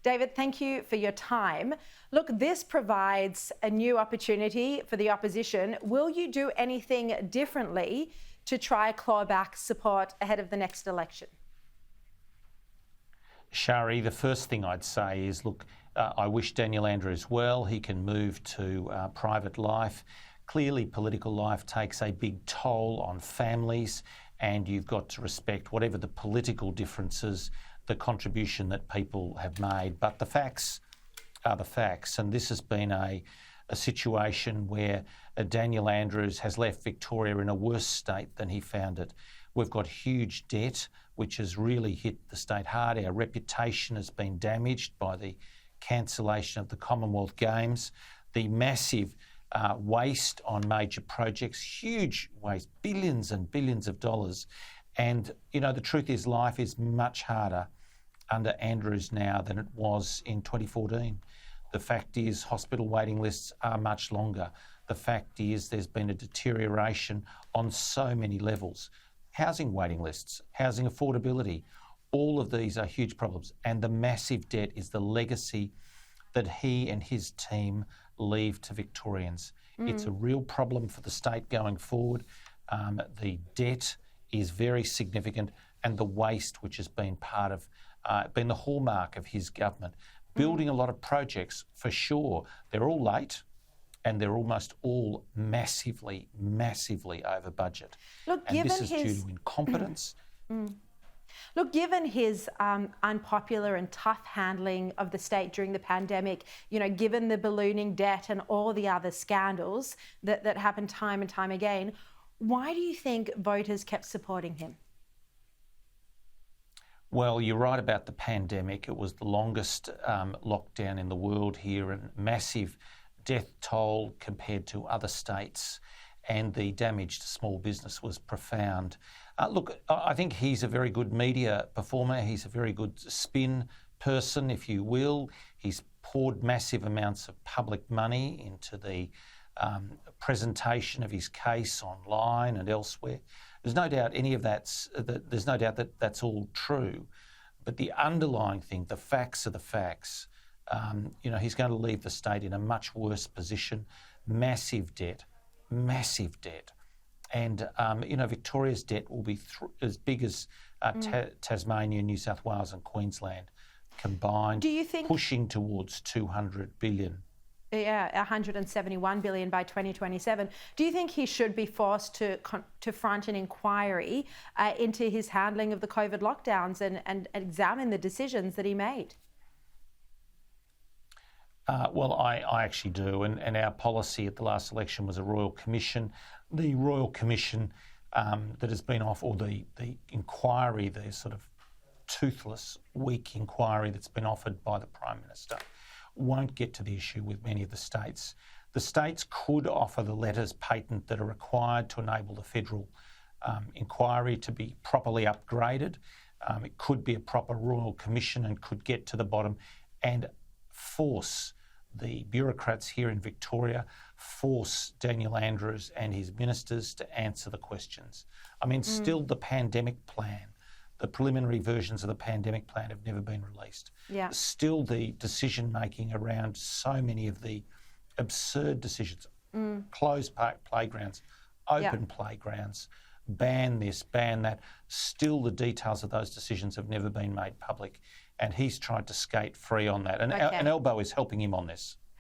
David, thank you for your time. Look, this provides a new opportunity for the opposition. Will you do anything differently to try claw back support ahead of the next election? Sharri, the first thing I'd say is, look, I wish Daniel Andrews well. He can move to private life. Clearly, political life takes a big toll on families, and you've got to respect whatever the political differences, the contribution that people have made. But the facts are the facts, and this has been a situation where Daniel Andrews has left Victoria in a worse state than he found it. We've got huge debt, which has really hit the state hard. Our reputation has been damaged by the cancellation of the Commonwealth Games, the massive waste on major projects, huge waste, billions and billions of dollars. And, you know, the truth is life is much harder under Andrews now than it was in 2014. The fact is hospital waiting lists are much longer. The fact is there's been a deterioration on so many levels. Housing waiting lists, housing affordability, all of these are huge problems. And the massive debt is the legacy that he and his team leave to Victorians. It's a real problem for the state going forward. The debt is very significant, and the waste, which has been been the hallmark of his government. Building a lot of projects, for sure. They're all late, and they're almost all massively, massively over budget. Look, and this is due to incompetence. Look, given his unpopular and tough handling of the state during the pandemic, you know, given the ballooning debt and all the other scandals that happened time and time again, why do you think voters kept supporting him? Well, you're right about the pandemic. It was the longest lockdown in the world here, and massive death toll compared to other states, and the damage to small business was profound. Look, I think he's a very good media performer. He's a very good spin person, if you will. He's poured massive amounts of public money into the presentation of his case online and elsewhere. There's no doubt there's no doubt that that's all true. But the underlying thing, the facts are the facts. You know, he's going to leave the state in a much worse position. Massive debt. And, you know, Victoria's debt will be as big as Tasmania, New South Wales and Queensland combined. Do you think pushing towards 200 billion? Yeah, 171 billion by 2027. Do you think he should be forced to front an inquiry into his handling of the COVID lockdowns and examine the decisions that he made? Well, I actually do, and our policy at the last election was a Royal Commission. The Royal Commission that has been off, or the inquiry, the sort of toothless, weak inquiry that's been offered by the Prime Minister, won't get to the issue with many of the states. The states could offer the letters patent that are required to enable the federal inquiry to be properly upgraded. It could be a proper Royal Commission and could get to the bottom and force the bureaucrats here in Victoria, force Daniel Andrews and his ministers to answer the questions. I mean, still the pandemic plan, the preliminary versions of the pandemic plan have never been released. Yeah. Still the decision-making around so many of the absurd decisions, closed playgrounds, open playgrounds, ban this, ban that. Still the details of those decisions have never been made public, and he's tried to skate free on that. And Elbow is helping him on this.